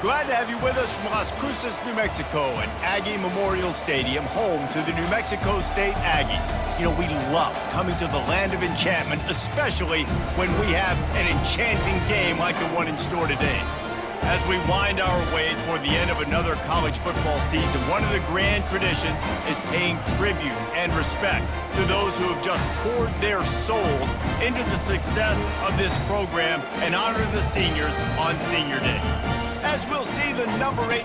Glad to have you with us from Las Cruces, New Mexico, and Aggie Memorial Stadium, home to the New Mexico State Aggies. You know, we love coming to the land of enchantment, especially when we have an enchanting game like the one in store today. As we wind our way toward the end of another college football season, one of the grand traditions is paying tribute and respect to those who have just poured their souls into the success of this program and honor the seniors on Senior Day. As we'll see the number 8.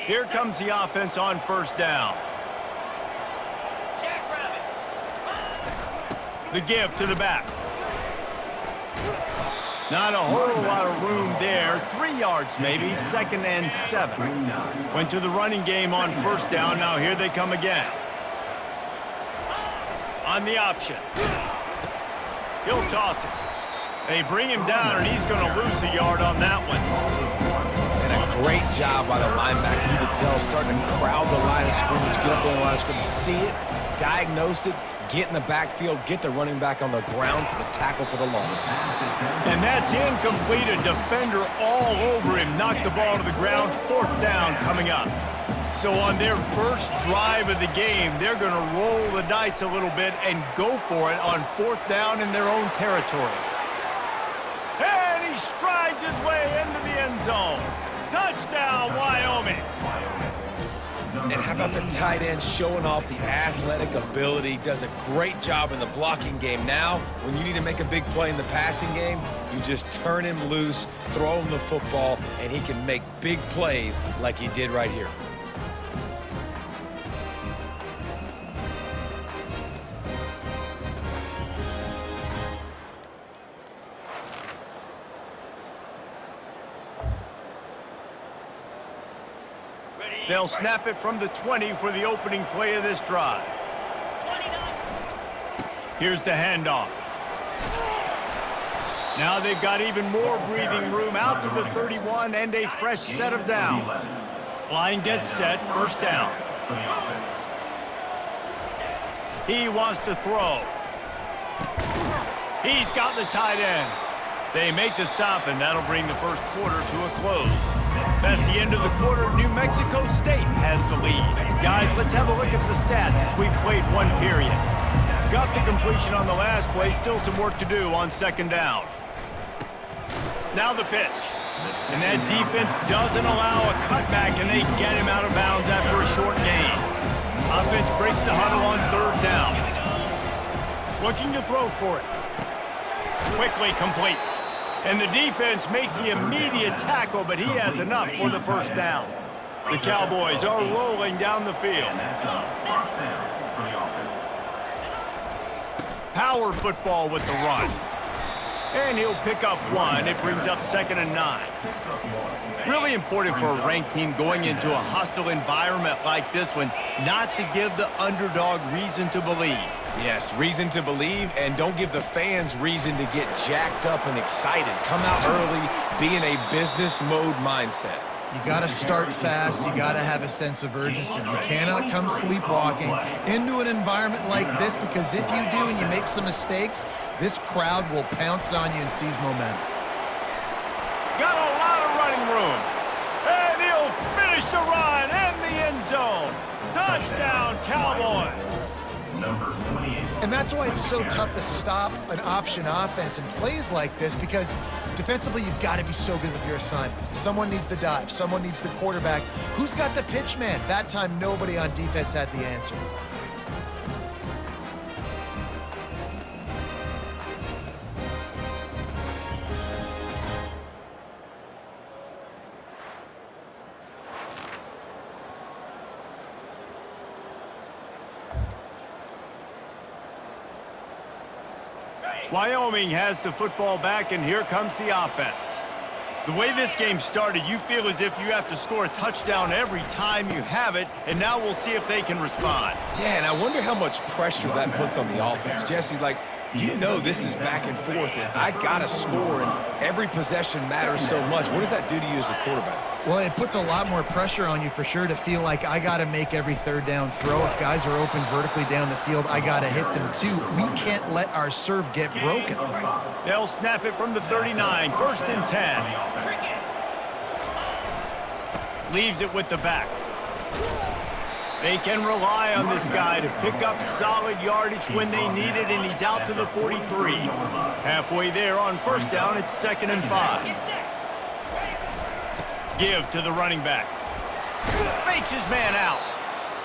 Here comes the offense on first down. The give to the back. Not a whole lot of room there. 3 yards maybe, 2nd and 7. Went to the running game on first down. Now here they come again. On the option. He'll toss it. They bring him down, and he's going to lose a yard on that one. And a great job by the linebacker. You could tell, starting to crowd the line of scrimmage, get up there in the line of scrimmage, see it, diagnose it, get in the backfield, get the running back on the ground for the tackle for the loss. And that's incomplete. A defender all over him. Knocked the ball to the ground. 4th down coming up. So on their first drive of the game, they're going to roll the dice a little bit and go for it on 4th down in their own territory. And he strides his way into the end zone. Touchdown, Wyoming. And how about the tight end showing off the athletic ability? Does a great job in the blocking game. Now, when you need to make a big play in the passing game, you just turn him loose, throw him the football, and he can make big plays like he did right here. They'll snap it from the 20 for the opening play of this drive. Here's the handoff. Now they've got even more breathing room out to the 31 and a fresh set of downs. Line gets set, 1st down. He wants to throw. He's got the tight end. They make the stop, and that'll bring the first quarter to a close. That's the end of the quarter. New Mexico State has the lead. Guys, let's have a look at the stats as we've played one period. Got the completion on the last play. Still some work to do on 2nd down. Now the pitch. And that defense doesn't allow a cutback, and they get him out of bounds after a short gain. Offense breaks the huddle on 3rd down. Looking to throw for it. Quickly complete. And the defense makes the immediate tackle, but he has enough for the 1st down. The Cowboys are rolling down the field. Power football with the run. And he'll pick up 1. It brings up 2nd and 9. Really important for a ranked team going into a hostile environment like this one, not to give the underdog reason to believe. Yes, reason to believe, and don't give the fans reason to get jacked up and excited. Come out early, be in a business mode mindset. You got to start fast. You got to have a sense of urgency. You cannot come sleepwalking into an environment like this, because if you do and you make some mistakes, this crowd will pounce on you and seize momentum. Got a lot of running room. And he'll finish the run and the end zone. Touchdown, Cowboys. And that's why it's so tough to stop an option offense in plays like this, because defensively you've got to be so good with your assignments. Someone needs the dive. Someone needs the quarterback. Who's got the pitch man? That time nobody on defense had the answer. Wyoming has the football back, and here comes the offense. The way this game started, you feel as if you have to score a touchdown every time you have it, and now we'll see if they can respond. Yeah, and I wonder how much pressure that puts on the offense. Jesse, like, you know this is back and forth, and I got to score, and every possession matters so much. What does that do to you as a quarterback? Well, it puts a lot more pressure on you for sure to feel like I got to make every third down throw. If guys are open vertically down the field, I got to hit them too. We can't let our serve get broken. They'll snap it from the 39, 1st and 10. Leaves it with the back. They can rely on this guy to pick up solid yardage when they need it, and he's out to the 43. Halfway there on 1st down, it's 2nd and 5. Give to the running back. Fakes his man out.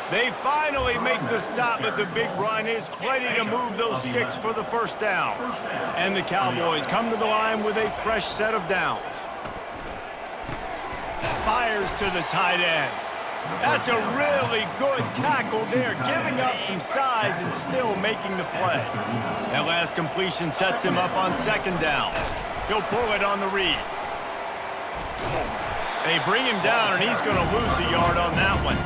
They finally make the stop, but the big run is plenty to move those sticks for the 1st down. And the Cowboys come to the line with a fresh set of downs. Fires to the tight end. That's a really good tackle there, giving up some size and still making the play. That last completion sets him up on 2nd down. He'll pull it on the read. They bring him down, and he's going to lose a yard on that one.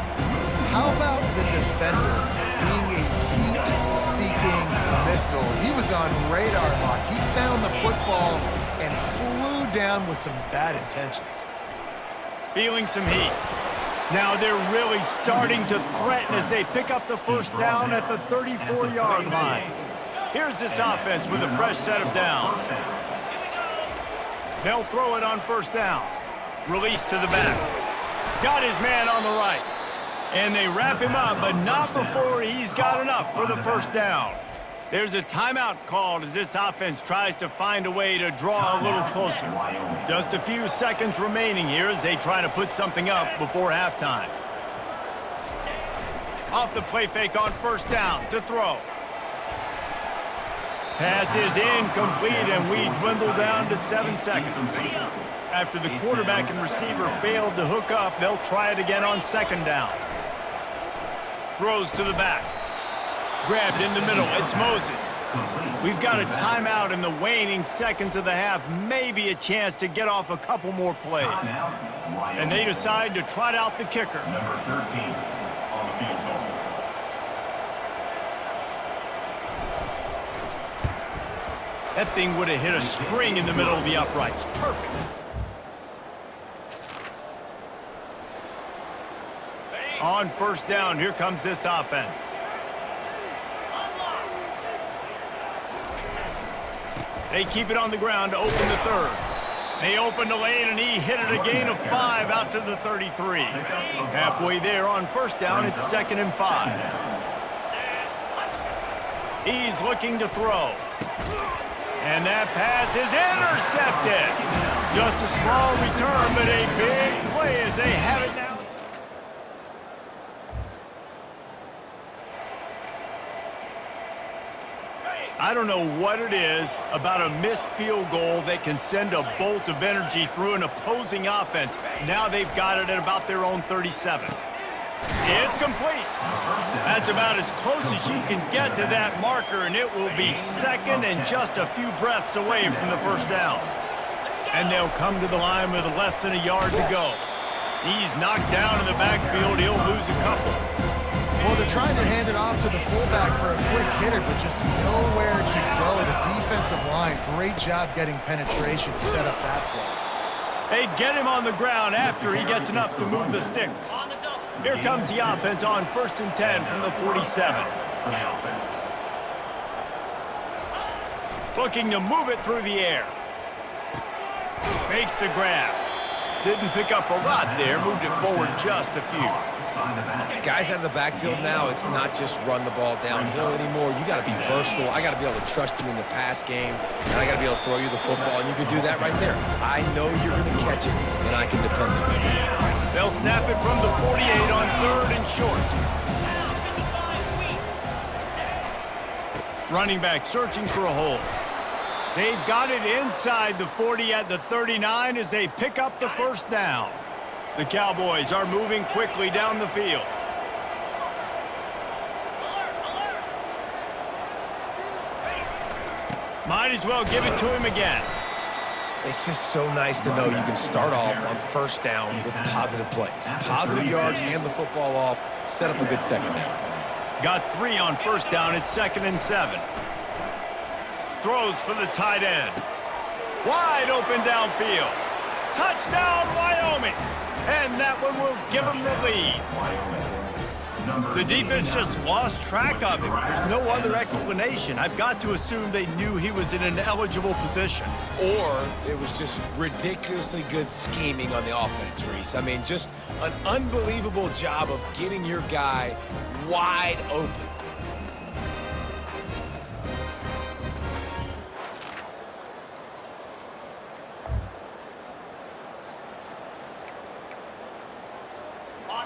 How about the defender being a heat-seeking missile? He was on radar lock. He found the football and flew down with some bad intentions. Feeling some heat. Now they're really starting to threaten as they pick up the 1st down at the 34-yard line. Here's this offense with a fresh set of downs. They'll throw it on 1st down. Release to the back. Got his man on the right. And they wrap him up, but not before he's got enough for the 1st down. There's a timeout called as this offense tries to find a way to draw a little closer. Just a few seconds remaining here as they try to put something up before halftime. Off the play fake on 1st down to throw. Pass is incomplete, and we dwindle down to 7 seconds. After the quarterback and receiver failed to hook up, they'll try it again on 2nd down. Throws to the back. Grabbed in the middle. It's Moses. We've got a timeout in the waning seconds of the half. Maybe a chance to get off a couple more plays. And they decide to trot out the kicker. Number 13 on the field goal. That thing would have hit a string in the middle of the uprights. Perfect. On 1st down, here comes this offense. They keep it on the ground to open the 3rd. They open the lane, and he hit it a gain of 5 out to the 33. Halfway there on 1st down, it's 2nd and 5. He's looking to throw. And that pass is intercepted. Just a small return, but a big play as they have it now. I don't know what it is about a missed field goal that can send a bolt of energy through an opposing offense. Now they've got it at about their own 37. It's complete. That's about as close as you can get to that marker, and it will be 2nd and just a few breaths away from the 1st down. And they'll come to the line with less than a yard to go. He's knocked down in the backfield. He'll lose a couple. Well, they're trying to hand it off to the fullback for a quick hitter, but just nowhere to go. The defensive line, great job getting penetration to set up that play. They get him on the ground after he gets enough to move the sticks. Here comes the offense on 1st and 10 from the 47. Looking to move it through the air. Makes the grab. Didn't pick up a lot there, moved it forward just a few. Guys out of the backfield now, it's not just run the ball downhill anymore. You got to be versatile. I got to be able to trust you in the pass game, and I got to be able to throw you the football, and you can do that right there. I know you're going to catch it, and I can depend on it. They'll snap it from the 48 on 3rd and short. Running back searching for a hole. They've got it inside the 40 at the 39 as they pick up the 1st down. The Cowboys are moving quickly down the field. Might as well give it to him again. It's just so nice to know you can start off on 1st down with positive plays. Positive yards, hand the football off, set up a good 2nd down. Got 3 on 1st down. It's 2nd and 7. Throws for the tight end. Wide open downfield. Touchdown, Wyoming. And that one will give them the lead. The defense just lost track of him. There's no other explanation. I've got to assume they knew he was in an eligible position. Or it was just ridiculously good scheming on the offense, Reese. I mean, just an unbelievable job of getting your guy wide open.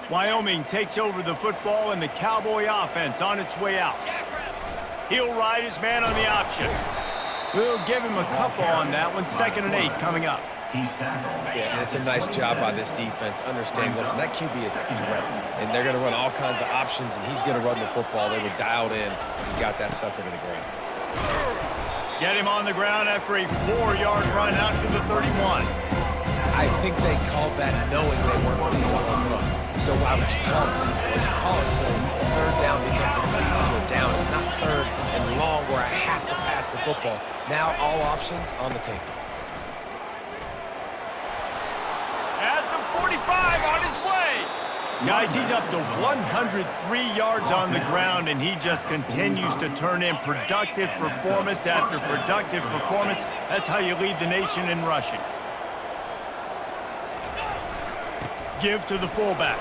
Wyoming takes over the football and the Cowboy offense on its way out. He'll ride his man on the option. We'll give him a couple on that one. 2nd and 8 coming up. Yeah, and it's a nice job by this defense. Understand, listen, that QB is a threat, and they're going to run all kinds of options, and he's going to run the football. They were dialed in and got that sucker to the ground. Get him on the ground after a 4-yard run out to the 31. I think they called that knowing they weren't going to get a home run. So why would you call it that? Well, you call it so 3rd down becomes an easier down. It's not 3rd and long where I have to pass the football. Now all options on the table. At the 45, on his way. Guys, he's up to 103 yards on the ground, and he just continues to turn in productive performance after productive performance. That's how you lead the nation in rushing. Give to the fullback.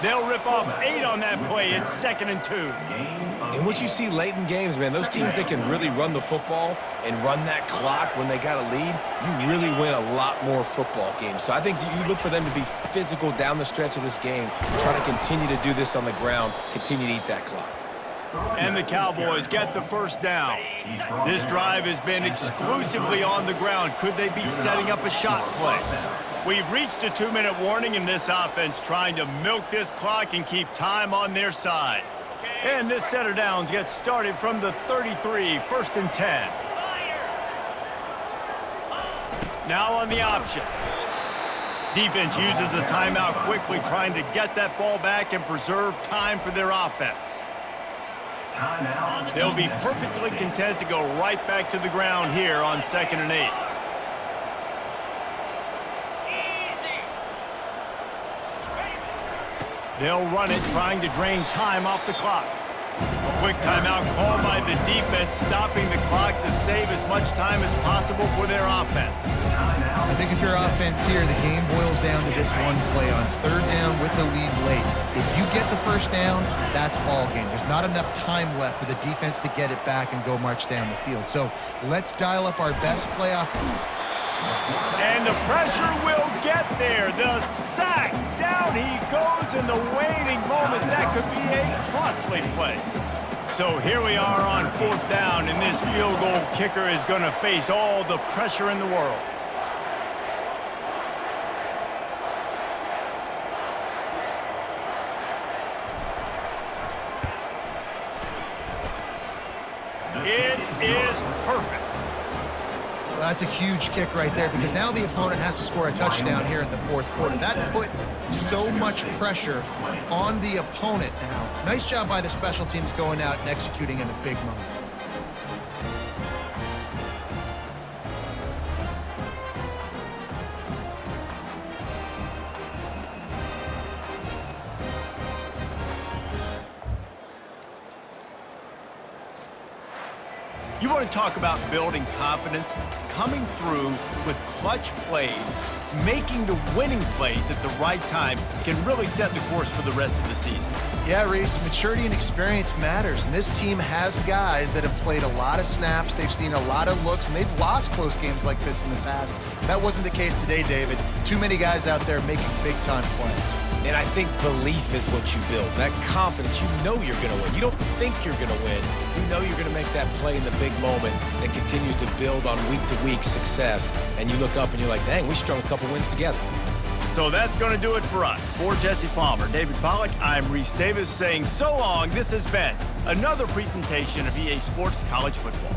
They'll rip off 8 on that play. It's 2nd and 2. And what you see late in games, man, those teams that can really run the football and run that clock when they got a lead, you really win a lot more football games. So I think you look for them to be physical down the stretch of this game, trying to continue to do this on the ground, continue to eat that clock. And the Cowboys get the 1st down. This drive has been exclusively on the ground. Could they be setting up a shot play? We've reached a 2-minute warning in this offense, trying to milk this clock and keep time on their side. And this set of downs gets started from the 33, 1st and 10. Now on the option. Defense uses a timeout quickly, trying to get that ball back and preserve time for their offense. They'll be perfectly content to go right back to the ground here on 2nd and 8. They'll run it, trying to drain time off the clock. A quick timeout called by the defense, stopping the clock to save as much time as possible for their offense. I think if you're offense here, the game boils down to this one play on 3rd down with the lead late. If you get the 1st down, that's ball game. There's not enough time left for the defense to get it back and go march down the field. So let's dial up our best playoff. And the pressure will get there. The sack. Down he goes in the waiting moments. That could be a costly play. So here we are on 4th down, and this field goal kicker is going to face all the pressure in the world. It is perfect. Well, that's a huge kick right there, because now the opponent has to score a touchdown here in the 4th quarter. That put so much pressure on the opponent now. Nice job by the special teams going out and executing in a big moment. You want to talk about building confidence? Coming through with clutch plays, making the winning plays at the right time can really set the course for the rest of the season. Yeah, Reese, maturity and experience matters, and this team has guys that have played a lot of snaps, they've seen a lot of looks, and they've lost close games like this in the past. That wasn't the case today, David. Too many guys out there making big-time plays. And I think belief is what you build. That confidence, you know you're going to win. You don't think you're going to win. You know you're going to make that play in the big moment and continue to build on week-to-week success. And you look up and you're like, dang, we strung a couple wins together. So that's going to do it for us. For Jesse Palmer, David Pollack, I'm Reese Davis saying so long. This has been another presentation of EA Sports College Football.